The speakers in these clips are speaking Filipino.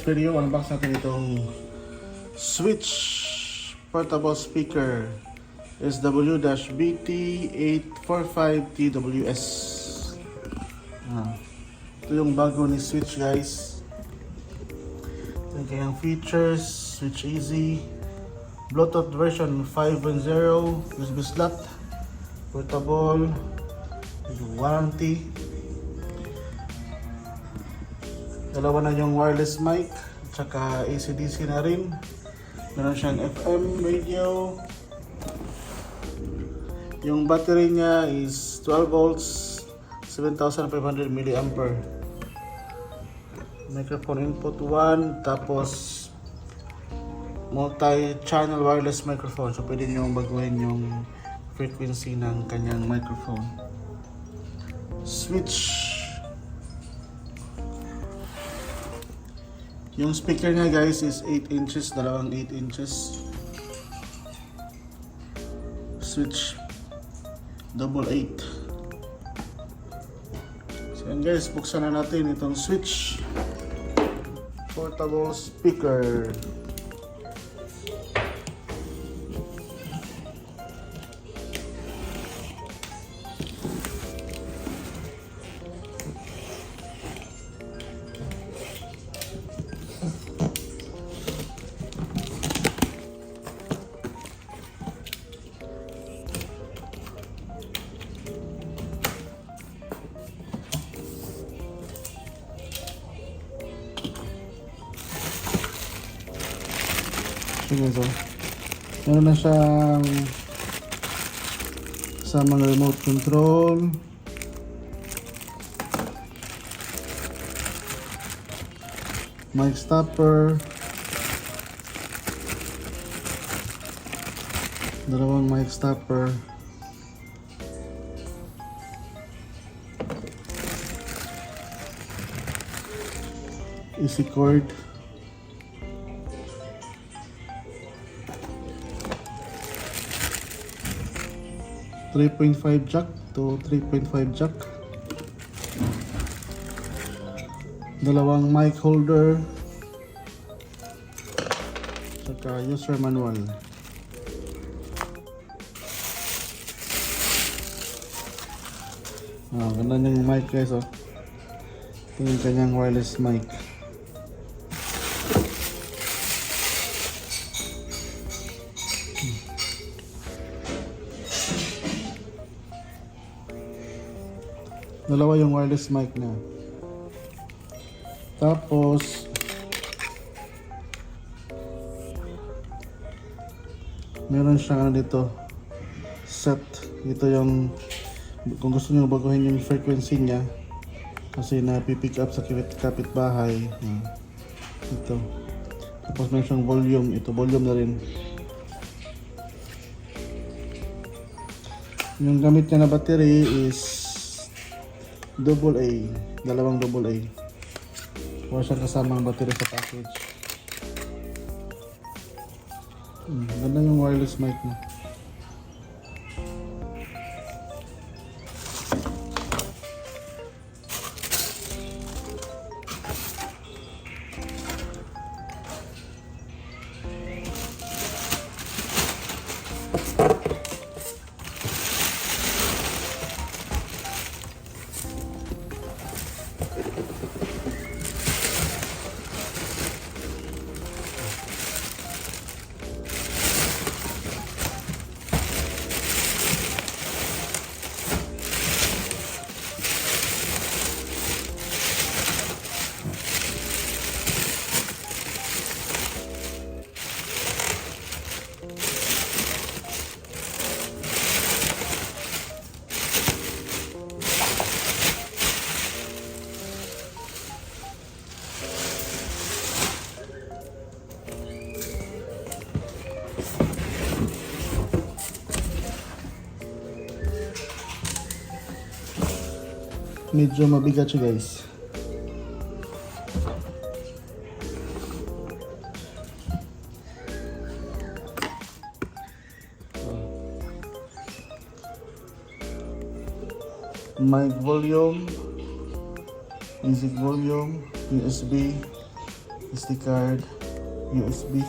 video, unbox natin itong Switch portable speaker SW-BT845TWS. Ito yung bago ni Switch, guys. Ito yung kanyang features: Switch Easy, Bluetooth version 5.0, USB slot, portable, warranty. Dalawa na yung wireless mic, tsaka AC/DC na rin. Meron siyang FM radio. Yung battery niya is 12 volts, 7,500 mAh. Microphone input 1, tapos multi-channel wireless microphone. So pwede nyo baguhin yung frequency ng kanyang microphone. Switch. Yung speaker niya, guys, is 8 inches, dalawang 8 inches. Switch double 8. So yan, guys, buksan na natin itong Switch portable speaker. So, meron na siyang sa mga remote control, mic stopper, dalawang mic stopper, easy cord, 3.5 jack to 3.5 jack, dalawang mic holder, saka user manual. Ganda yung mic, guys. Ito yung kanyang wireless mic. Dalawa yung wireless mic na. Tapos meron siyang dito set. Ito yung kung gusto niyo baguhin yung frequency niya kasi napipick up sa kapitbahay. Ito. Tapos meron siyang volume. Ito volume na rin. Yung gamit niya na battery is AA, dalawang AA. Wala siyang kasamang battery sa package. Ganda yung wireless mic mo. Medyo mabigat siya, guys. Mic volume, music volume, USB, SD card, USB,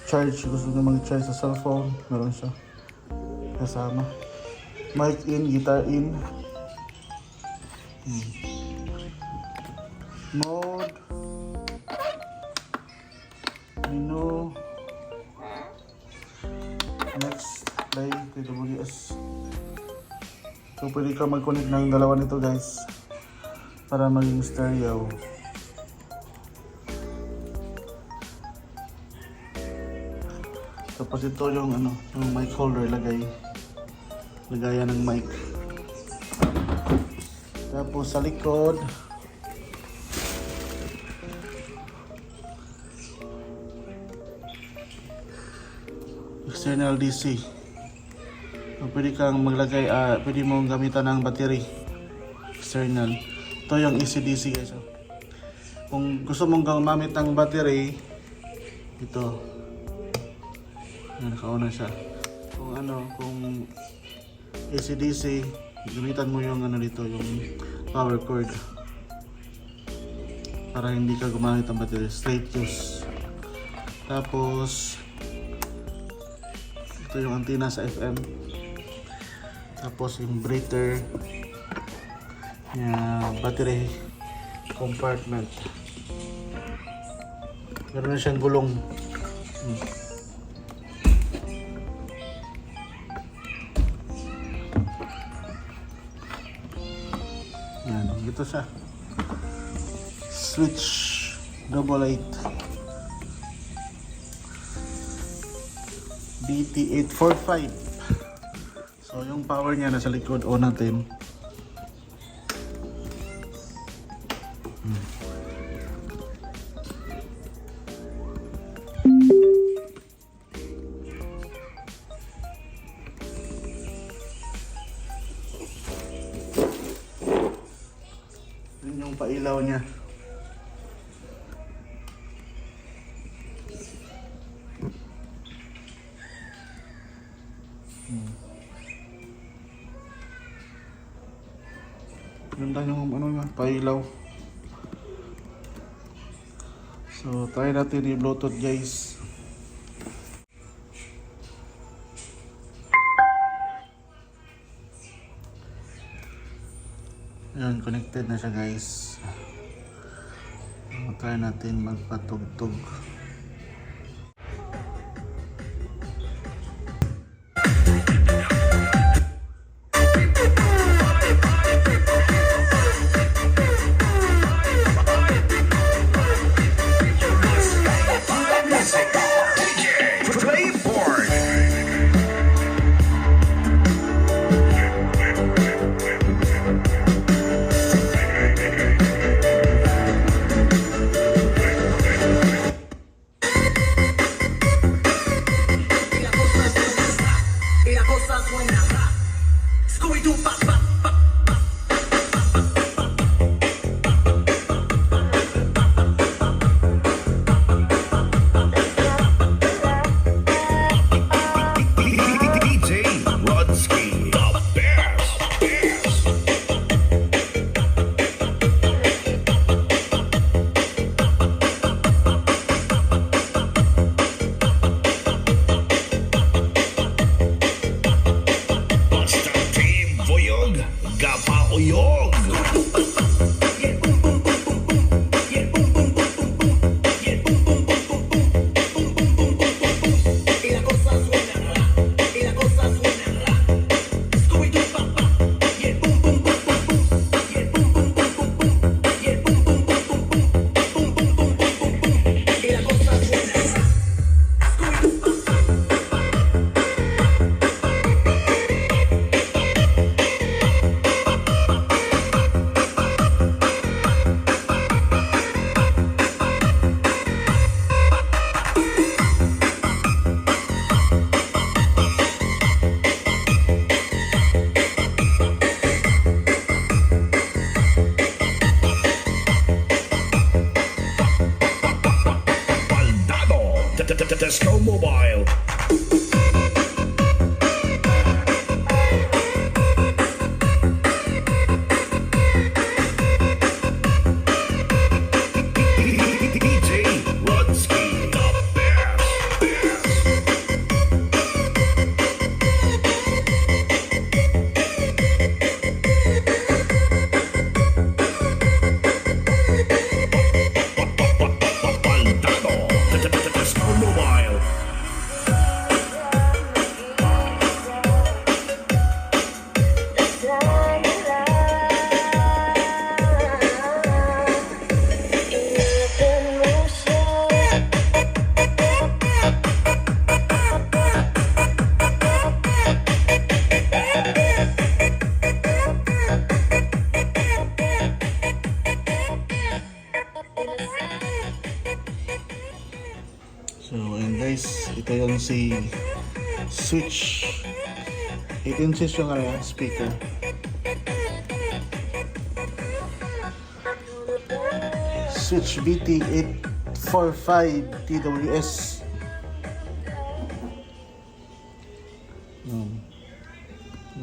charge, gusto nyo mag-charge sa cellphone, meron siya kasama. Mic in, guitar in. Mode, menu, next, play, TWS. So pwede ka mag-connect ng dalawa nito guys para maging stereo. Tapos ito yung yung mic holder, lagayan ng mic. Tapos sa likod external DC. So, pwede kang maglagay, pwede mong gamitan ng battery external. Ito yung AC/DC guys. Kung gusto mong gumamit ng battery, ito. Nakauna siya. Kung AC/DC, gamitan mo yung dito, yung power cord. Para hindi ka gumamit ng battery, straight use. Tapos ito yung antenna sa FM. Tapos yung breather, battery compartment. Meron na siyang gulong. Yan, ito siya. Switch double 8 BT845. So yung power niya nasa likod, on natin. Yun yung pailaw niya. Ganda yung pailaw. So try natin yung Bluetooth guys. Ayan, connected na siya guys. Try natin magpatugtog. si Switch 8 inches yung ano, speaker. Switch BT845 TWS.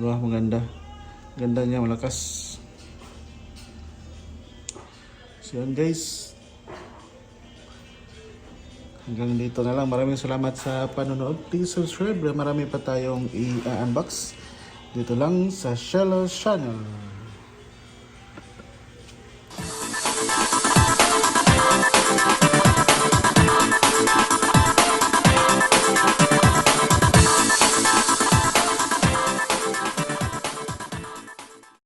Diba, maganda. Ganda niya, malakas. So yun guys. Hanggang dito na lang. Maraming salamat sa panonood. Please subscribe. Marami pa tayong i-unbox dito lang sa Shello Channel.